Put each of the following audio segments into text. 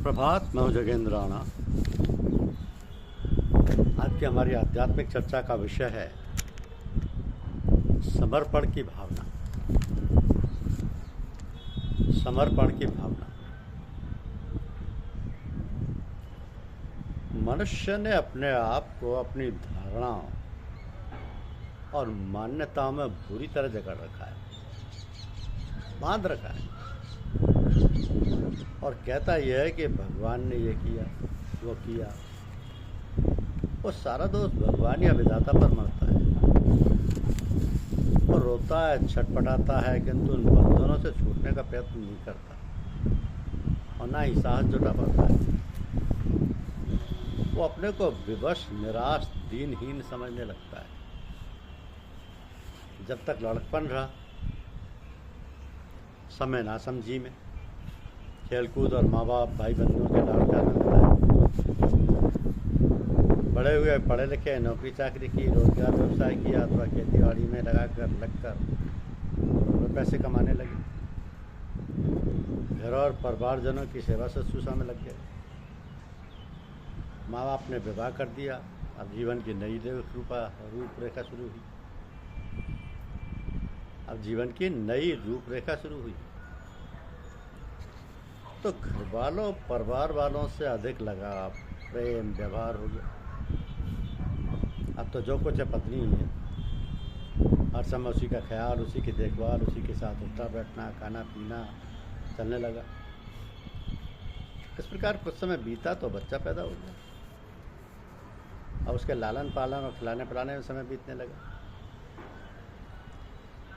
प्रभात। मैं हूं जगेंद्र राणा। आज की हमारी आध्यात्मिक चर्चा का विषय है समर्पण की भावना। समर्पण की भावना। मनुष्य ने अपने आप को अपनी धारणाओं और मान्यताओं में बुरी तरह जकड़ रखा है, बांध रखा है और कहता यह है कि भगवान ने ये किया, वो किया। वो सारा दोष भगवान या विधाता पर मरता है और रोता है, छटपटाता है, किंतु उन बंधनों से छूटने का प्रयत्न नहीं करता और ना ही साहस जुटा पाता है। वो अपने को विवश, निराश, दीनहीन समझने लगता है। जब तक लड़कपन रहा, समय नासमझी में, खेलकूद और माँ बाप भाई बंधुओं के लाड़ प्यार में बिताया। बड़े हुए, पढ़े लिखे, नौकरी चाकरी की, रोजगार व्यवसाय किया अथवा खेती बाड़ी में लगकर पैसे कमाने लगे। घर और परिवारजनों की सेवा शुश्रूषा में लग गए। माँ बाप ने विवाह कर दिया। अब जीवन की नई रूपरेखा शुरू हुई। तो घर वालों, परिवार वालों से अधिक लगाव, प्रेम, व्यवहार हो गया। अब तो जो कुछ है पत्नी ही है। हर समय उसी का ख्याल, उसी की देखभाल, उसी के साथ उठना बैठना, खाना पीना चलने लगा। इस प्रकार कुछ समय बीता तो बच्चा पैदा हो गया। अब उसके लालन पालन और खिलाने पिलाने में समय बीतने लगा।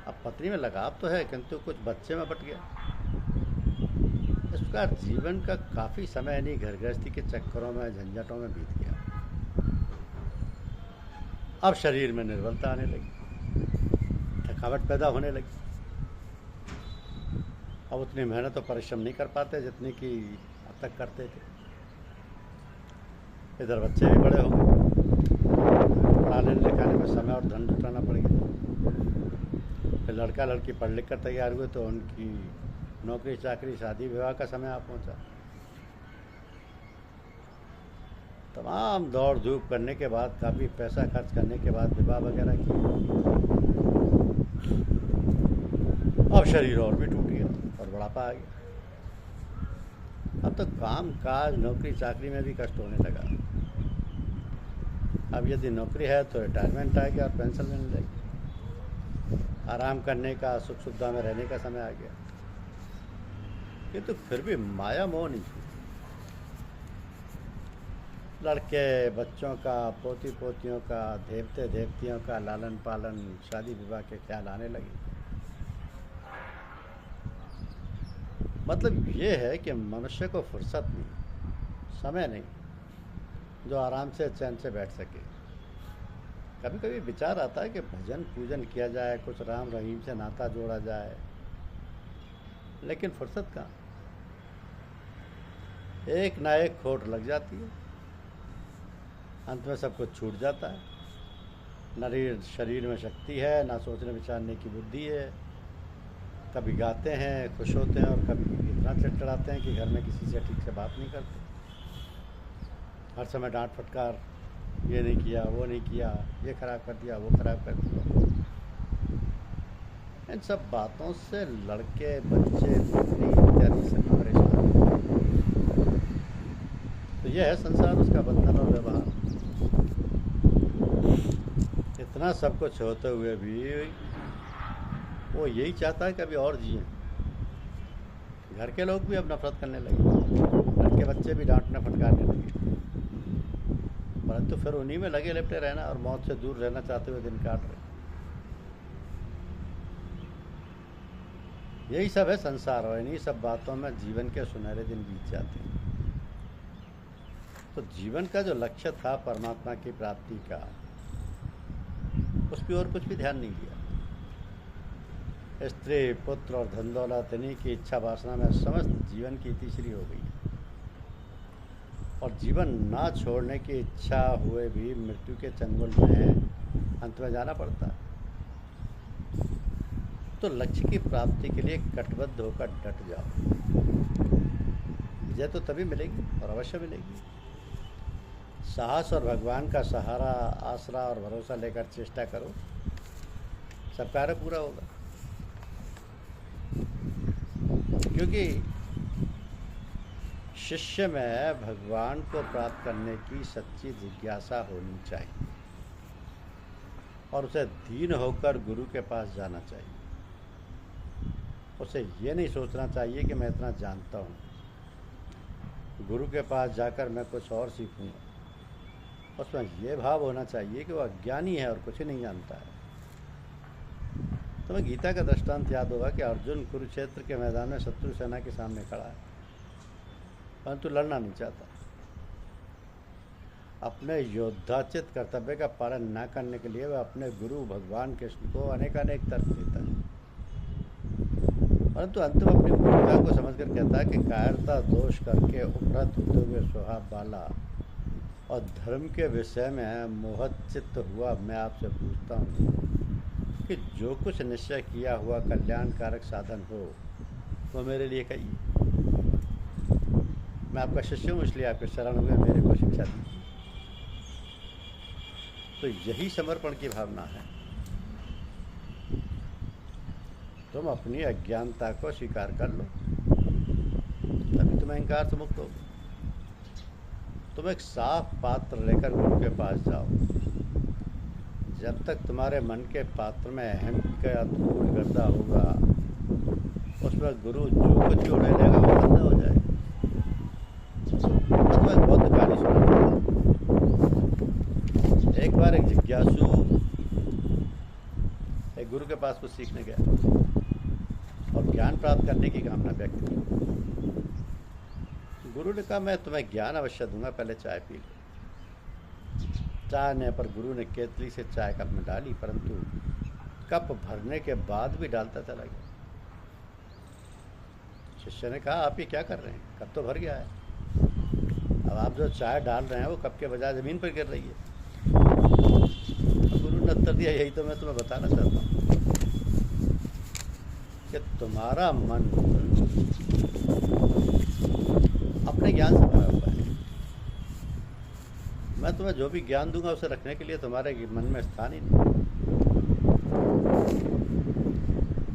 अब पत्नी में लगाव तो है, किंतु कुछ बच्चे में बट गया। इस प्रकार जीवन का काफ़ी समय नहीं घर गृहस्थी के चक्करों में, झंझटों में बीत गया। अब शरीर में निर्बलता आने लगी, थकावट पैदा होने लगी। अब उतनी मेहनत और परिश्रम नहीं कर पाते जितनी कि अब तक करते थे। इधर बच्चे भी बड़े हो गए, पढ़ाने लिखाने में समय और धन जुटाना पड़ गया। फिर लड़का लड़की पढ़ लिख कर तैयार हुए तो उनकी नौकरी चाकरी, शादी विवाह का समय आ पहुंचा। तमाम दौड़ धूप करने के बाद, काफ़ी पैसा खर्च करने के बाद विवाह वगैरह किया। अब शरीर और भी टूट गया और बुढ़ापा आ गया। अब तो काम काज, नौकरी चाकरी में भी कष्ट होने लगा। अब यदि नौकरी है तो रिटायरमेंट आ गया और पेंशन मिलने लगी। आराम करने का, सुख सुविधा में रहने का समय आ गया। किंतु फिर भी माया मोह नहीं छूटी। लड़के बच्चों का, पोती पोतियों का, देवते देवतियों का लालन पालन, शादी विवाह के ख्याल आने लगे। मतलब ये है कि मनुष्य को फुर्सत नहीं, समय नहीं जो आराम से चैन से बैठ सके। कभी कभी विचार आता है कि भजन पूजन किया जाए, कुछ राम रहीम से नाता जोड़ा जाए, लेकिन फुर्सत कहाँ। एक ना एक खोट लग जाती है। अंत में सब कुछ छूट जाता है। न शरीर में शक्ति है, ना सोचने विचारने की बुद्धि है। कभी गाते हैं, खुश होते हैं और कभी इतना चिड़चिड़ाते हैं कि घर में किसी से ठीक से बात नहीं करते। हर समय डांट फटकार, ये नहीं किया, वो नहीं किया, ये खराब कर दिया, वो खराब कर दिया। इन सब बातों से लड़के, बच्चे, पत्नी इत्यादि से परेशान। तो यह है संसार, उसका बंधन और व्यवहार। इतना सब कुछ होते हुए भी वो यही चाहता है कि अभी और जिए। घर के लोग भी अब नफरत करने लगे, लड़के बच्चे भी डांटने फटकारने लगे, परंतु फिर उन्हीं में लगे लिपटे रहना और मौत से दूर रहना चाहते हुए दिन काट रहे। यही सब है संसार और इन्हीं सब बातों में जीवन के सुनहरे दिन बीत जाते हैं। तो जीवन का जो लक्ष्य था परमात्मा की प्राप्ति का, उस पर और कुछ भी ध्यान नहीं दिया। स्त्री, पुत्र और धन दौलत, इन्हीं की इच्छा वासना में समस्त जीवन की इतिश्री हो गई और जीवन ना छोड़ने की इच्छा हुए भी मृत्यु के चंगुल में अंत में जाना पड़ता है। तो लक्ष्य की प्राप्ति के लिए कटिबद्ध होकर डट जाओ। जय तो तभी मिलेगी और अवश्य मिलेगी। साहस और भगवान का सहारा, आसरा और भरोसा लेकर चेष्टा करो, सब कार्य पूरा होगा। क्योंकि शिष्य में भगवान को प्राप्त करने की सच्ची जिज्ञासा होनी चाहिए और उसे दीन होकर गुरु के पास जाना चाहिए। उसे ये नहीं सोचना चाहिए कि मैं इतना जानता हूँ, गुरु के पास जाकर मैं कुछ और सीखूँगा। उसमें यह भाव होना चाहिए कि वह अज्ञानी है और कुछ नहीं जानता है। तुम्हें गीता का दृष्टांत याद होगा कि अर्जुन कुरुक्षेत्र के मैदान में शत्रु सेना के सामने खड़ा है, परंतु लड़ना नहीं चाहता। अपने योद्धाचित कर्तव्य का पालन न करने के लिए वह अपने गुरु भगवान कृष्ण को अनेकानेक तर्क देता है, परंतु अंत में अपनी मूर्खता को समझकर कहता है कि कायरता दोष करके उपरत होते हुए स्वभाव वाला और धर्म के विषय में मोहत चित्त हुआ मैं आपसे पूछता हूँ कि जो कुछ निश्चय किया हुआ कल्याणकारक साधन हो वो मेरे लिए कहिए। मैं आपका शिष्य हूँ, इसलिए आपके शरण हुए मेरे को शिक्षा दीजिए। तो यही समर्पण की भावना है। तुम अपनी अज्ञानता को स्वीकार कर लो, तभी तुम अहंकार से मुक्त होगे। तुम एक साफ पात्र लेकर गुरु के पास जाओ। जब तक तुम्हारे मन के पात्र में अहम का धूल गर्दा होगा, उसमें गुरु जो कुछ भी उड़ेलेगा वो बंद हो जाएगा। तुम्हें बहुत कहानी सुना। एक बार एक जिज्ञासु एक गुरु के पास कुछ सीखने गया और ज्ञान प्राप्त करने की कामना व्यक्त की। गुरु ने कहा, मैं तुम्हें ज्ञान अवश्य दूंगा, पहले चाय पी लो। चाय ने पर गुरु ने केतली से चाय कप में डाली, परंतु कप भरने के बाद भी डालता चला गया। शिष्य ने कहा, आप ये क्या कर रहे हैं, कप तो भर गया है, अब आप जो चाय डाल रहे हैं वो कप के बजाय ज़मीन पर गिर रही है। गुरु ने उत्तर दिया, यही तो मैं तुम्हें बताना चाहता हूँ कि तुम्हारा मन अपने ज्ञान से भरा हुआ है। मैं तुम्हें जो भी ज्ञान दूंगा उसे रखने के लिए तुम्हारे मन में स्थान ही नहीं,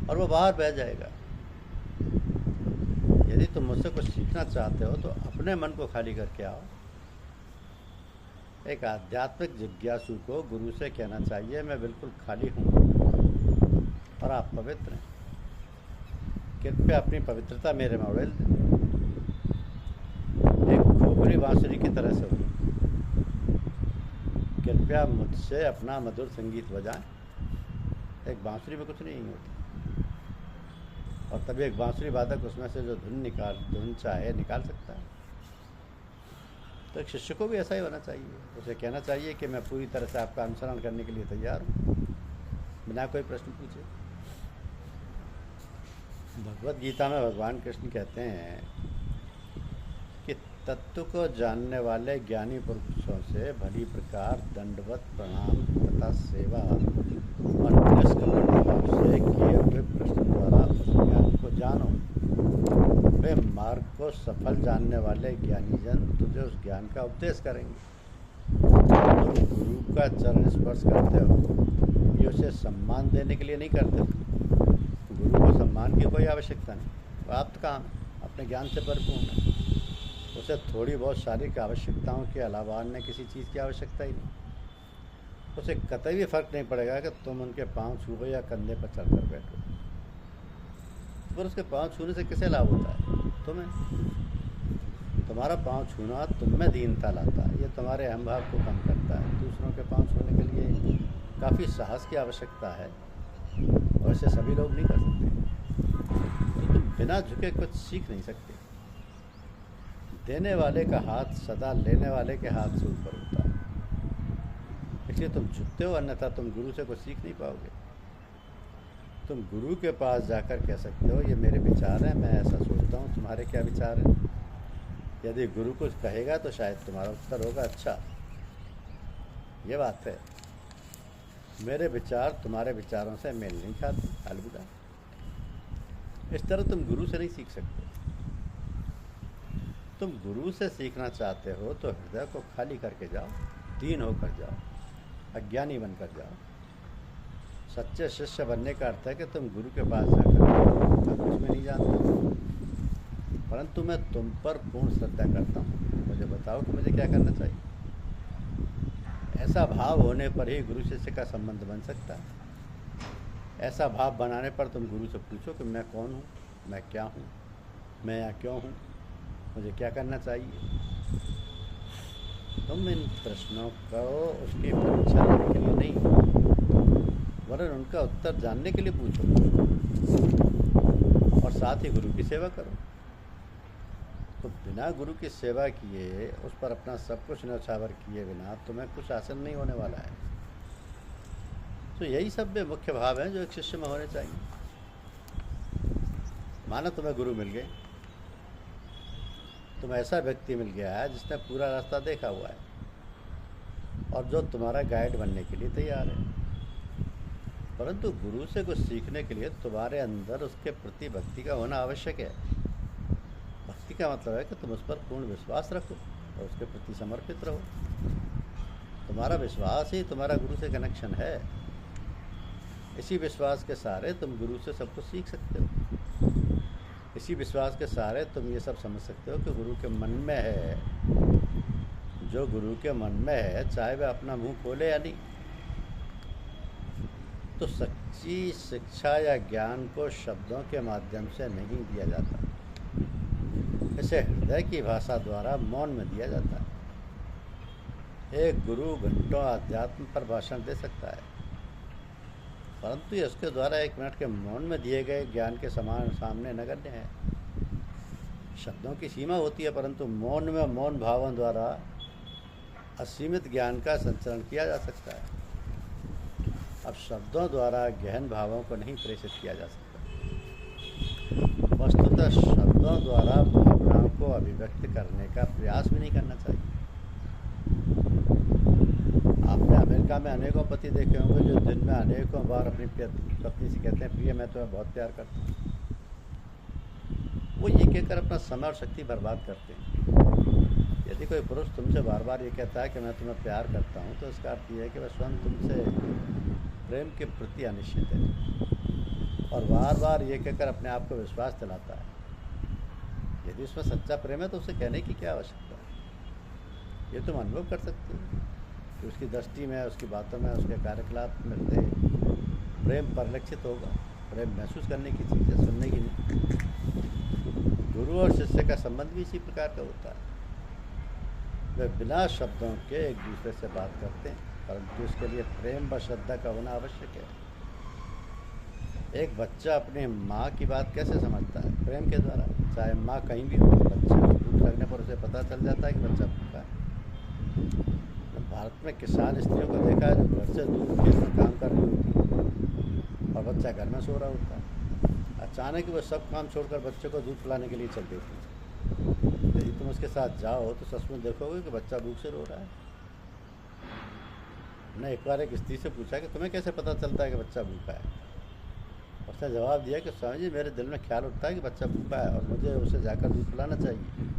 और वो बाहर बह जाएगा। यदि तुम मुझसे कुछ सीखना चाहते हो तो अपने मन को खाली करके आओ। एक आध्यात्मिक जिज्ञासु को गुरु से कहना चाहिए, मैं बिल्कुल खाली हूँ और आप पवित्र हैं, कृपया अपनी पवित्रता मेरे में उड़ेल दें। एक खोखली बांसुरी की तरह से हो, कृपया मुझसे अपना मधुर संगीत बजाएं। एक बांसुरी में कुछ नहीं होता, और तभी एक बांसुरी वादक उसमें से जो धुन चाहे निकाल सकता है। तो एक शिष्य को भी ऐसा ही होना चाहिए। उसे कहना चाहिए कि मैं पूरी तरह से आपका अनुसरण करने के लिए तैयार हूँ, बिना कोई प्रश्न पूछे। भगवत गीता में भगवान कृष्ण कहते हैं कि तत्व को जानने वाले ज्ञानी पुरुषों से भली प्रकार दंडवत प्रणाम तथा सेवा और निष्कपट भाव से किए हुए प्रश्न द्वारा उस ज्ञान को जानो। वे मार्ग को सफल जानने वाले ज्ञानी जन तुझे उस ज्ञान का उपदेश करेंगे। तुम गुरु का चरण स्पर्श करते हो, ये उसे सम्मान देने के लिए नहीं करते हो। गुरु को सम्मान की कोई आवश्यकता नहीं, प्राप्त काम अपने ज्ञान से भरपूर है। उसे थोड़ी बहुत शारीरिक आवश्यकताओं के अलावा अन्य किसी चीज़ की आवश्यकता ही नहीं। उसे कतई भी फर्क नहीं पड़ेगा कि तुम उनके पाँव छूओ या कंधे पर चढ़कर बैठो। पर उसके पाँव छूने से किसे लाभ होता है? तुम्हें। तुम्हारा पाँव छूना तुम में दीनता लाता है, ये तुम्हारे अहम भाव को कम करता है। दूसरों के पाँव छूने के लिए काफ़ी साहस की आवश्यकता है, और इसे सभी लोग नहीं कर सकते। तो तुम बिना झुके कुछ सीख नहीं सकते। देने वाले का हाथ सदा लेने वाले के हाथ से ऊपर होता है, इसलिए तुम झुकते हो, अन्यथा तुम गुरु से कुछ सीख नहीं पाओगे। तुम गुरु के पास जाकर कह सकते हो, ये मेरे विचार हैं, मैं ऐसा सोचता हूँ, तुम्हारे क्या विचार हैं। यदि गुरु कुछ कहेगा तो शायद तुम्हारा उत्तर होगा, अच्छा ये बात है, मेरे विचार तुम्हारे विचारों से मेल नहीं खाते, अलविदा। इस तरह तुम गुरु से नहीं सीख सकते। तुम गुरु से सीखना चाहते हो तो हृदय को खाली करके जाओ, दीन होकर जाओ, अज्ञानी बनकर जाओ। सच्चे शिष्य बनने का अर्थ है कि तुम गुरु के पास जाकर, मैं कुछ में नहीं जानता हूँ, परंतु मैं तुम पर पूर्ण श्रद्धा करता हूँ, मुझे बताओ कि मुझे क्या करना चाहिए। ऐसा भाव होने पर ही गुरु शिष्य का संबंध बन सकता है। ऐसा भाव बनाने पर तुम गुरु से पूछो कि मैं कौन हूँ, मैं क्या हूँ, मैं यहाँ क्यों हूँ, मुझे क्या करना चाहिए। तुम इन प्रश्नों को उसकी परीक्षा लेने के लिए नहीं, वरन उनका उत्तर जानने के लिए पूछो और साथ ही गुरु की सेवा करो। तो बिना गुरु की सेवा किए, उस पर अपना सब कुछ न्यौछावर किए बिना तुम्हें कुछ हासिल नहीं होने वाला है। तो यही सब में मुख्य भाव हैं जो एक शिष्य में होने चाहिए। मानो तुम्हें गुरु मिल गए, तुम ऐसा व्यक्ति मिल गया है जिसने पूरा रास्ता देखा हुआ है और जो तुम्हारा गाइड बनने के लिए तैयार है। परंतु गुरु से कुछ सीखने के लिए तुम्हारे अंदर उसके प्रति भक्ति का होना आवश्यक है। भक्ति का मतलब है कि तुम उस पर पूर्ण विश्वास रखो और उसके प्रति समर्पित रहो। तुम्हारा विश्वास ही तुम्हारा गुरु से कनेक्शन है। इसी विश्वास के सहारे तुम गुरु से सब कुछ सीख सकते हो। इसी विश्वास के सहारे तुम ये सब समझ सकते हो कि गुरु के मन में है। जो गुरु के मन में है, चाहे वह अपना मुंह खोले या नहीं। तो सच्ची शिक्षा या ज्ञान को शब्दों के माध्यम से नहीं दिया जाता, इसे हृदय की भाषा द्वारा मौन में दिया जाता है। एक गुरु घंटों अध्यात्म पर भाषण दे सकता है, परंतु ये उसके द्वारा 1 मिनट के मौन में दिए गए ज्ञान के समान सामने नगण्य है। शब्दों की सीमा होती है, परंतु मौन में मौन भावों द्वारा असीमित ज्ञान का संचरण किया जा सकता है। अब शब्दों द्वारा गहन भावों को नहीं प्रेषित किया जा सकता। वस्तुतः शब्दों द्वारा भावनाओं को अभिव्यक्त करने का प्रयास भी नहीं करना चाहिए। आपने अमेरिका में अनेकों पति देखे होंगे जो दिन में अनेकों बार अपनी पत्नी से कहते हैं, प्रिय मैं तुम्हें बहुत प्यार करता हूँ। वो ये कहकर अपना समय और शक्ति बर्बाद करते हैं। यदि कोई पुरुष तुमसे बार बार ये कहता है कि मैं तुम्हें प्यार करता हूँ, तो इसका अर्थ ये है कि वह स्वयं तुमसे प्रेम के प्रति अनिश्चित है और बार बार ये कहकर अपने आप को विश्वास दिलाता है। यदि उसमें सच्चा प्रेम है तो उसे कहने की क्या आवश्यकता है। ये तुम अनुभव कर सकते हो कि उसकी दृष्टि में, उसकी बातों में, उसके कार्यकलाप में प्रेम परिलक्षित होगा। प्रेम महसूस करने की चीज़ है, सुनने की नहीं। गुरु और शिष्य का संबंध भी इसी प्रकार का होता है। वे बिना शब्दों के एक दूसरे से बात करते हैं, परंतु इसके लिए प्रेम व श्रद्धा का होना आवश्यक है। एक बच्चा अपनी माँ की बात कैसे समझता है? प्रेम के द्वारा। चाहे माँ कहीं भी हो, बच्चे को भूख लगने पर उसे पता चल जाता है कि बच्चा भूखा है। भारत में किसान स्त्रियों को देखा है जो घर से दूर खेत में काम कर रही होती है और बच्चा घर में सो रहा होता है। अचानक वो सब काम छोड़कर बच्चे को दूध पिलाने के लिए चल देती है। यदि तुम उसके साथ जाओ तो सच में देखोगे कि बच्चा भूख से रो रहा है। मैंने एक बार एक स्त्री से पूछा कि तुम्हें कैसे पता चलता है कि बच्चा भूखा है? उसने जवाब दिया कि स्वामी जी, मेरे दिल में ख्याल उठता है कि बच्चा भूखा है और मुझे उसे जाकर दूध पिलाना चाहिए।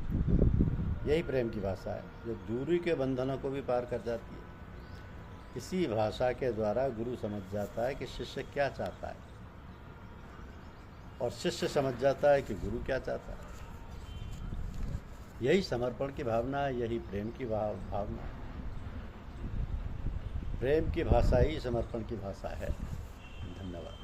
यही प्रेम की भाषा है जो दूरी के बंधनों को भी पार कर जाती है। इसी भाषा के द्वारा गुरु समझ जाता है कि शिष्य क्या चाहता है और शिष्य समझ जाता है कि गुरु क्या चाहता है। यही समर्पण की भावना है, यही प्रेम की भावना है। प्रेम की भाषा ही समर्पण की भाषा है। धन्यवाद।